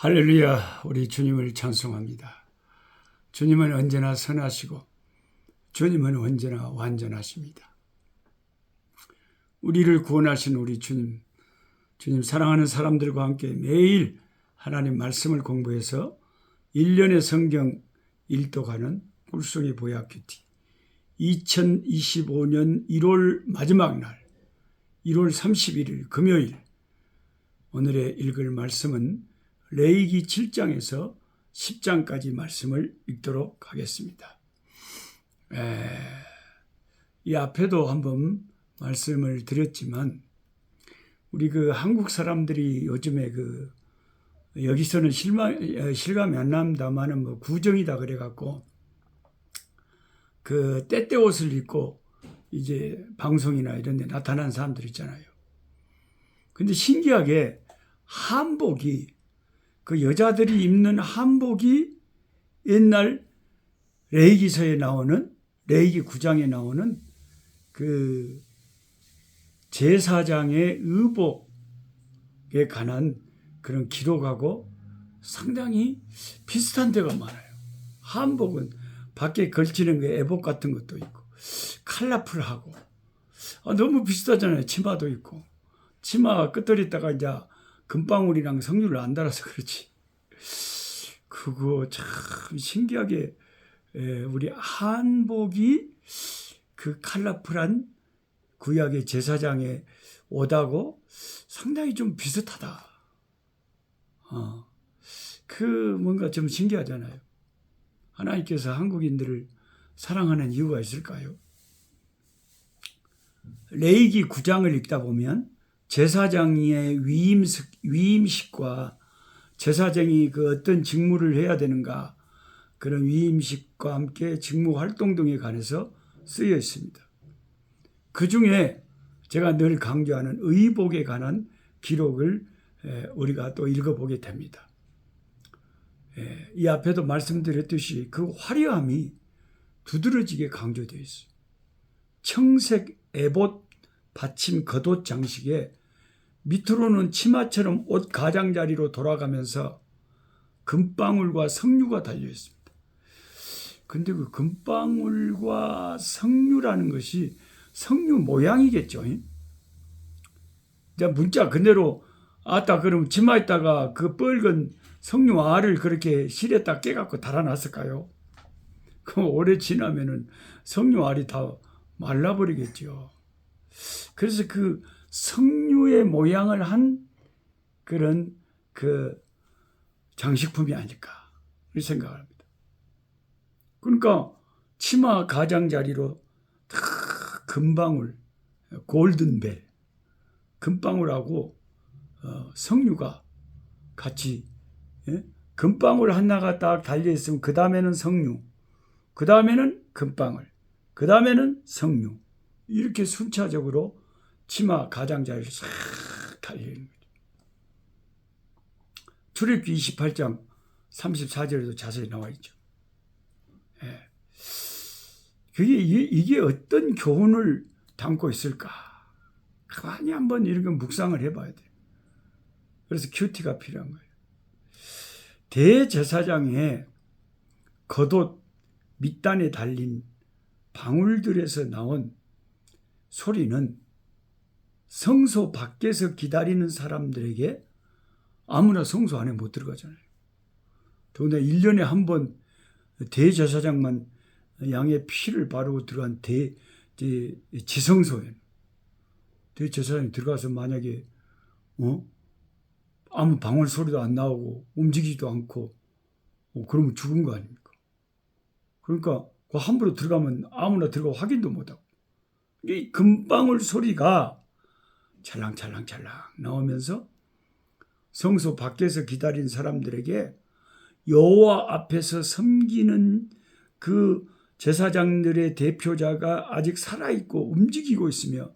할렐루야, 우리 주님을 찬송합니다. 주님은 언제나 선하시고 주님은 언제나 완전하십니다. 우리를 구원하신 우리 주님 사랑하는 사람들과 함께 매일 하나님 말씀을 공부해서 1년의 성경 일독하는 꿀송이 보약 큐티 2025년 1월 마지막 날 1월 31일 금요일, 오늘의 읽을 말씀은 레위기 7장에서 10장까지 말씀을 읽도록 하겠습니다. 이 앞에도 한번 말씀을 드렸지만 우리 한국 사람들이 요즘에 여기서는 실감이 안 납니다만은 구정이다 그래갖고 때때 옷을 입고 이제 방송이나 이런 데 나타난 사람들 있잖아요. 근데 신기하게 한복이 여자들이 입는 한복이 옛날 레위기서에 나오는 레위기 9장에 나오는 제사장의 의복에 관한 그런 기록하고 상당히 비슷한 데가 많아요. 한복은 밖에 걸치는 애복 같은 것도 있고 컬러풀하고 너무 비슷하잖아요. 치마도 있고 치마 끝들이다가 이제 금방울이랑 성류를 안 달아서 그렇지. 그거 참 신기하게 우리 한복이 컬러풀한 구약의 제사장의 옷하고 상당히 좀 비슷하다. 뭔가 좀 신기하잖아요. 하나님께서 한국인들을 사랑하는 이유가 있을까요? 레위기 9장을 읽다 보면 제사장의 위임식과 제사장이 어떤 직무를 해야 되는가, 그런 위임식과 함께 직무 활동 등에 관해서 쓰여 있습니다. 그 중에 제가 늘 강조하는 의복에 관한 기록을 우리가 또 읽어보게 됩니다. 이 앞에도 말씀드렸듯이 그 화려함이 두드러지게 강조되어 있어요. 청색 에봇 받침 겉옷 장식에 밑으로는 치마처럼 옷 가장자리로 돌아가면서 금방울과 성류가 달려 있습니다. 근데 그 금방울과 성류라는 것이 성류 모양이겠죠. 문자 그대로 그럼 치마에다가 뻘건 성류 알을 그렇게 실에다 깨갖고 달아놨을까요? 그럼 오래 지나면은 성류 알이 다 말라버리겠죠. 그래서 성류의 모양을 한 그런 장식품이 아닐까 생각을 합니다. 그러니까 치마 가장자리로 다 금방울, 골든벨, 금방울하고 성류가 같이 금방울 하나가 딱 달려있으면 그 다음에는 성류, 그 다음에는 금방울, 그 다음에는 성류, 이렇게 순차적으로 치마 가장자리를 싹 달려있는 거죠. 출애굽기 28장 34절에도 자세히 나와 있죠. 이게 어떤 교훈을 담고 있을까? 가만히 한번 이렇게 묵상을 해봐야 돼요. 그래서 큐티가 필요한 거예요. 대제사장의 겉옷 밑단에 달린 방울들에서 나온 소리는 성소 밖에서 기다리는 사람들에게 아무나 성소 안에 못 들어가잖아요. 더군다나 1년에 한 번 대제사장만 양의 피를 바르고 들어간 지성소에 대제사장이 들어가서 만약에 아무 방울 소리도 안 나오고 움직이지도 않고 그러면 죽은 거 아닙니까? 그러니까 함부로 들어가면 아무나 들어가 확인도 못하고 이 금방울 소리가 찰랑찰랑찰랑 나오면서 성소 밖에서 기다린 사람들에게 여호와 앞에서 섬기는 그 제사장들의 대표자가 아직 살아있고 움직이고 있으며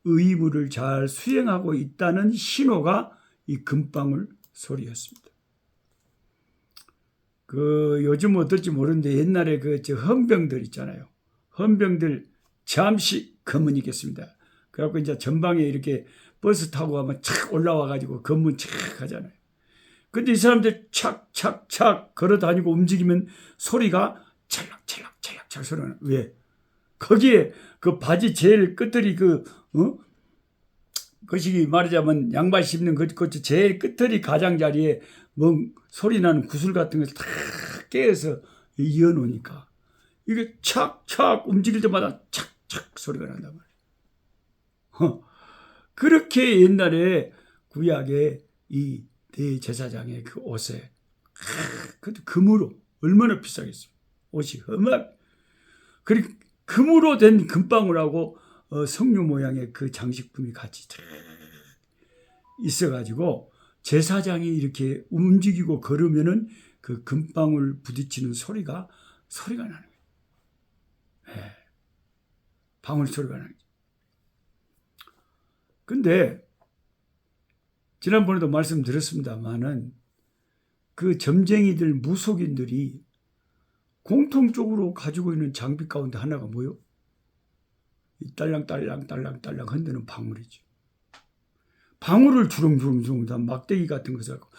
의무를 잘 수행하고 있다는 신호가 이 금방울 소리였습니다. 요즘 어떨지 모르는데 옛날에 헌병들 있잖아요. 헌병들 잠시 검문이겠습니다. 그래갖고 이제 전방에 이렇게 버스 타고 가면 착 올라와가지고 검문 착 하잖아요. 근데 이 사람들 착착착 걸어다니고 움직이면 소리가 찰락찰락찰락찰 소리가 나. 왜? 거기에 그 바지 제일 끝들이 그것이 말하자면 양말 씹는 그 제일 끝들이 가장자리에 뭐 소리 나는 구슬 같은 것을 다 깨서 이어놓으니까 이게 착착 움직일 때마다 착착 소리가 난단 말이에요. 그렇게 옛날에 구약의 이 대제사장의 그 옷에 그것도 금으로 얼마나 비싸겠어요. 옷이 흠합. 그리고 금으로 된 금방울하고 석류 모양의 그 장식품이 같이 있어가지고 제사장이 이렇게 움직이고 걸으면은 그 금방울 부딪히는 소리가 나는 거예요. 네. 방울 소리가 나는 거죠. 근데 지난번에도 말씀드렸습니다만은 그 점쟁이들 무속인들이 공통적으로 가지고 있는 장비 가운데 하나가 뭐요? 이 딸랑딸랑 흔드는 방울이죠. 방울을 주렁주렁 다 막대기 같은 것을 갖고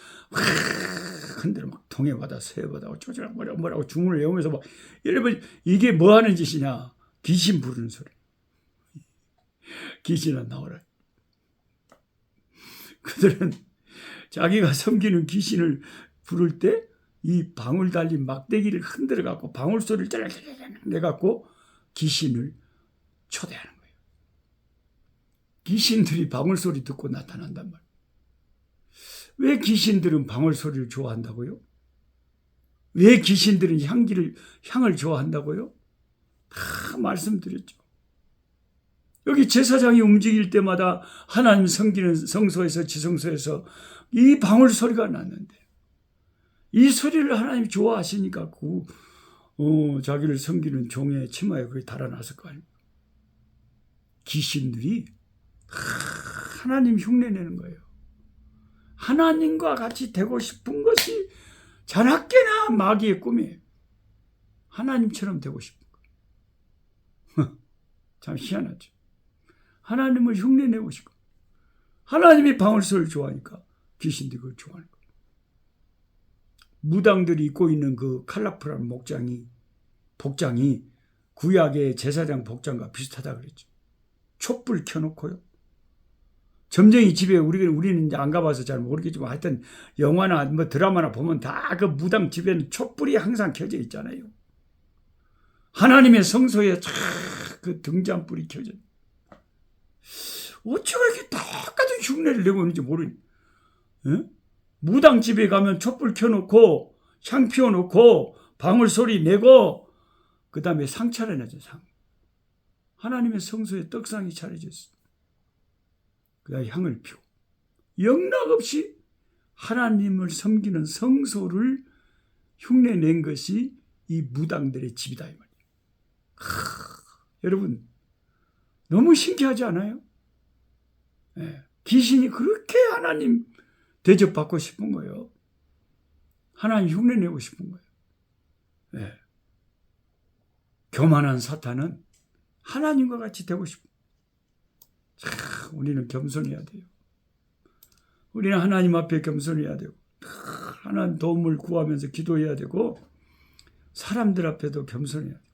흔들어 막 동해바다 서해바다 어쩌고저쩌고 뭐라고 주문을 외우면서 막 여러분 이게 뭐 하는 짓이냐? 귀신 부르는 소리. 귀신아 나오라. 그들은 자기가 섬기는 귀신을 부를 때 이 방울 달린 막대기를 흔들어 갖고 방울 소리를 짜라짜라 내 갖고 귀신을 초대하는 거예요. 귀신들이 방울 소리 듣고 나타난단 말이에요. 왜 귀신들은 방울 소리를 좋아한다고요? 왜 귀신들은 향을 좋아한다고요? 다 말씀드렸죠. 여기 제사장이 움직일 때마다 하나님 섬기는 성소에서 지성소에서 이 방울 소리가 났는데 이 소리를 하나님이 좋아하시니까 자기를 섬기는 종의 치마에 그게 달아났을 거 아닙니까? 귀신들이 하나님 흉내내는 거예요. 하나님과 같이 되고 싶은 것이 자나깨나 마귀의 꿈이에요. 하나님처럼 되고 싶은 거. 참 희한하죠. 하나님을 흉내내고 싶고 하나님이 방울소리를 좋아하니까 귀신들이 그걸 좋아하는 거예요. 무당들이 입고 있는 그 칼라프란 복장이 구약의 제사장 복장과 비슷하다 그랬죠. 촛불 켜놓고요. 점쟁이 집에 우리는 이제 안 가봐서 잘 모르겠지만 하여튼 영화나 뭐 드라마나 보면 다 그 무당 집에는 촛불이 항상 켜져 있잖아요. 하나님의 성소에 그 등잔불이 켜져. 어찌 그렇게 똑같은 흉내를 내고 있는지 모르니. 무당 집에 가면 촛불 켜놓고 향 피워놓고 방울 소리 내고 그 다음에 상 차려내죠. 상. 하나님의 성소에 떡상이 차려졌어. 그 다음에 향을 피우고 영락없이 하나님을 섬기는 성소를 흉내낸 것이 이 무당들의 집이다 이 말이에요. 여러분 너무 신기하지 않아요? 네. 귀신이 그렇게 하나님 대접받고 싶은 거예요. 하나님 흉내내고 싶은 거예요. 네. 교만한 사탄은 하나님과 같이 되고 싶어. 우리는 겸손해야 돼요. 우리는 하나님 앞에 겸손해야 되고 하나님 도움을 구하면서 기도해야 되고 사람들 앞에도 겸손해야 돼요.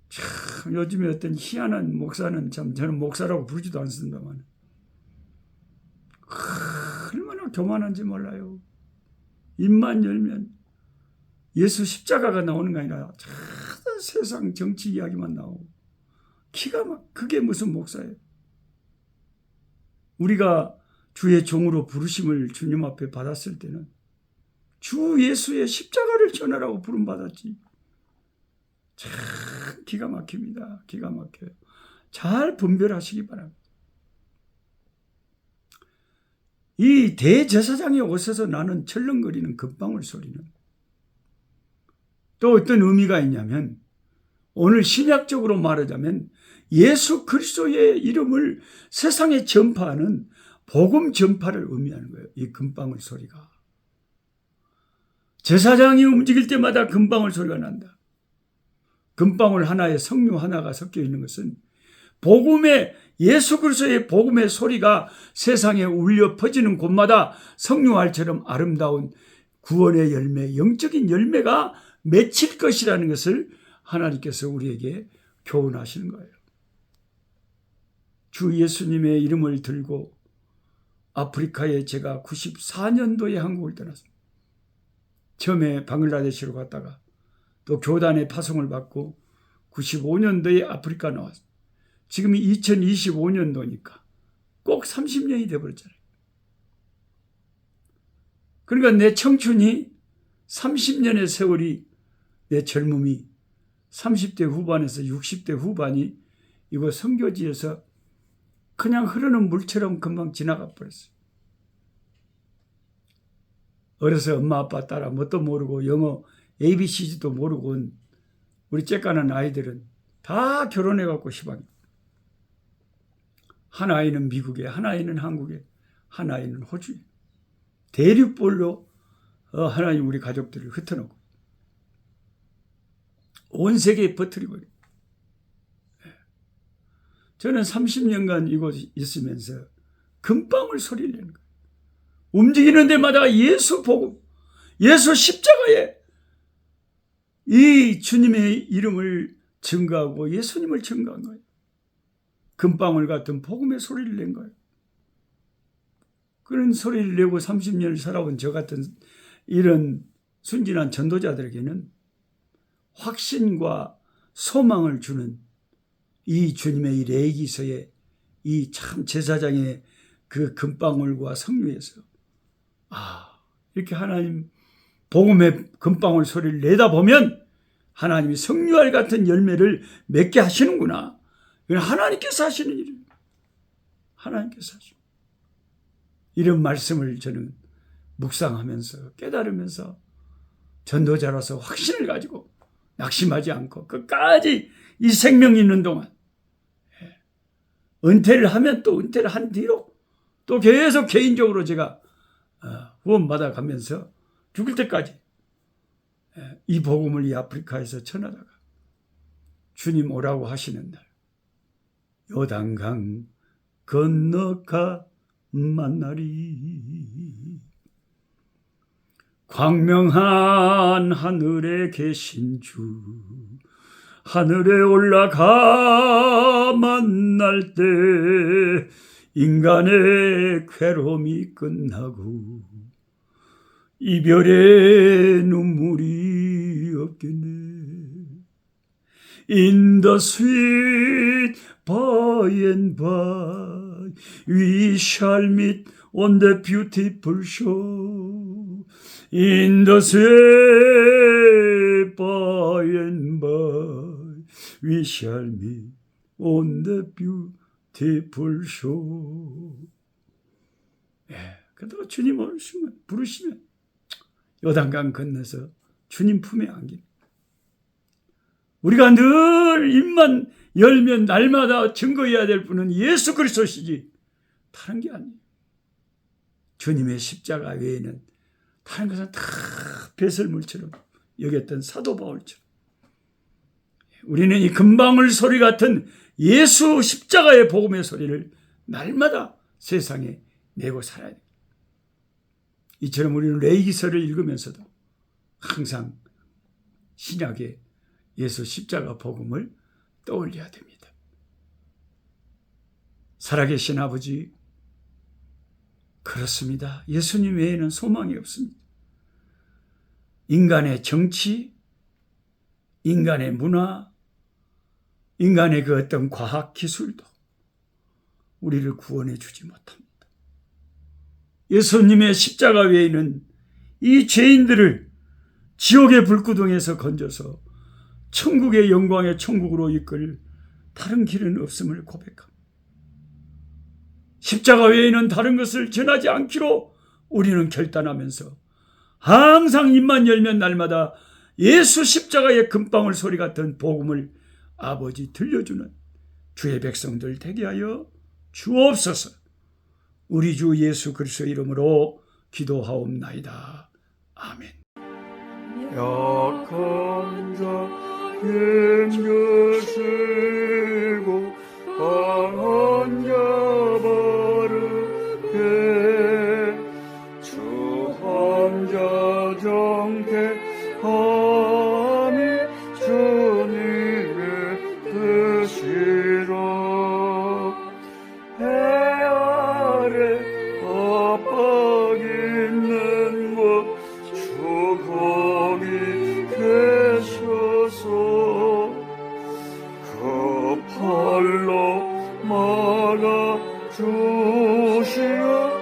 참 요즘에 어떤 희한한 목사는 참 저는 목사라고 부르지도 않습니다만 얼마나 교만한지 몰라요. 입만 열면 예수 십자가가 나오는 게 아니라 세상 정치 이야기만 나오고 기가 막 그게 무슨 목사예요. 우리가 주의 종으로 부르심을 주님 앞에 받았을 때는 주 예수의 십자가를 전하라고 부름받았지. 참 기가 막힙니다. 기가 막혀요. 잘 분별하시기 바랍니다. 이 대제사장의 옷에서 나는 철렁거리는 금방울 소리는 또 어떤 의미가 있냐면 오늘 신약적으로 말하자면 예수 그리스도의 이름을 세상에 전파하는 복음 전파를 의미하는 거예요. 이 금방울 소리가. 제사장이 움직일 때마다 금방울 소리가 난다. 금방울 하나에 석류 하나가 섞여 있는 것은 복음의 예수 그리스도의 복음의 소리가 세상에 울려 퍼지는 곳마다 성령알처럼 아름다운 구원의 열매, 영적인 열매가 맺힐 것이라는 것을 하나님께서 우리에게 교훈하시는 거예요. 주 예수님의 이름을 들고 아프리카에 제가 94년도에 한국을 떠났습니다. 처음에 방글라데시로 갔다가 또 교단의 파송을 받고 95년도에 아프리카 나왔습니다. 지금이 2025년도니까 꼭 30년이 되어버렸잖아요. 그러니까 내 청춘이 30년의 세월이, 내 젊음이 30대 후반에서 60대 후반이 이거 선교지에서 그냥 흐르는 물처럼 금방 지나가 버렸어요. 어려서 엄마 아빠 따라 뭣도 모르고 영어 ABC도 모르고 온 우리 쬐까는 아이들은 다 결혼해갖고 시방이. 한 아이는 미국에, 한 아이는 한국에, 한 아이는 호주에. 대륙별로 하나님 우리 가족들을 흩어놓고 온 세계에 퍼뜨리고. 저는 30년간 이곳에 있으면서 금방울 소리를 내는 거예요. 움직이는 데마다 예수 복음, 예수 십자가에 이 주님의 이름을 증거하고 예수님을 증거한 거예요. 금방울 같은 복음의 소리를 낸 거예요. 그런 소리를 내고 30년을 살아온 저 같은 이런 순진한 전도자들에게는 확신과 소망을 주는 이 주님의 이 레이기서의 이 참 제사장의 그 금방울과 성류에서 이렇게 하나님 복음의 금방울 소리를 내다보면 하나님이 성류알 같은 열매를 맺게 하시는구나. 이건 하나님께서 하시는 일입니다. 하나님께서 하시는 이런 말씀을 저는 묵상하면서 깨달으면서 전도자로서 확신을 가지고 낙심하지 않고 끝까지 이 생명이 있는 동안 은퇴를 하면 또 은퇴를 한 뒤로 또 계속 개인적으로 제가 후원받아 가면서 죽을 때까지 이 복음을 이 아프리카에서 전하다가 주님 오라고 하시는 날 요단강 건너가 만나리. 광명한 하늘에 계신 주 하늘에 올라가 만날 때 인간의 괴로움이 끝나고 이별의 눈물이 없겠네. In the sweet by and by we shall meet on the beautiful shore. In the sweet by and by we shall meet on the beautiful shore. 그러다가 주님 부르시면 요단강 건너서 주님 품에 안깁니다. 우리가 늘 입만 열면 날마다 증거해야 될 분은 예수 그리스도시지 다른 게 아니에요. 주님의 십자가 외에는 다른 것은 다 배설물처럼 여겼던 사도 바울처럼 우리는 이 금방울 소리 같은 예수 십자가의 복음의 소리를 날마다 세상에 내고 살아야 돼요. 이처럼 우리는 레위기서를 읽으면서도 항상 신약의 예수 십자가 복음을 떠올려야 됩니다. 살아계신 아버지, 그렇습니다. 예수님 외에는 소망이 없습니다. 인간의 정치, 인간의 문화, 인간의 그 어떤 과학 기술도 우리를 구원해 주지 못합니다. 예수님의 십자가 외에는 이 죄인들을 지옥의 불구덩이에서 건져서 천국의 영광의 천국으로 이끌 다른 길은 없음을 고백합니다. 십자가 외에는 다른 것을 전하지 않기로 우리는 결단하면서 항상 입만 열면 날마다 예수 십자가의 금방울 소리 같은 복음을 아버지 들려주는 주의 백성들 되게 하여 주옵소서. 우리 주 예수 그리스도의 이름으로 기도하옵나이다. 아멘. 약한 자 힘겨세고 정태함이 주님의 뜻이라. 해 아래 압박 있는 곳 주 거기 계셔서 그 팔로 막아 주시어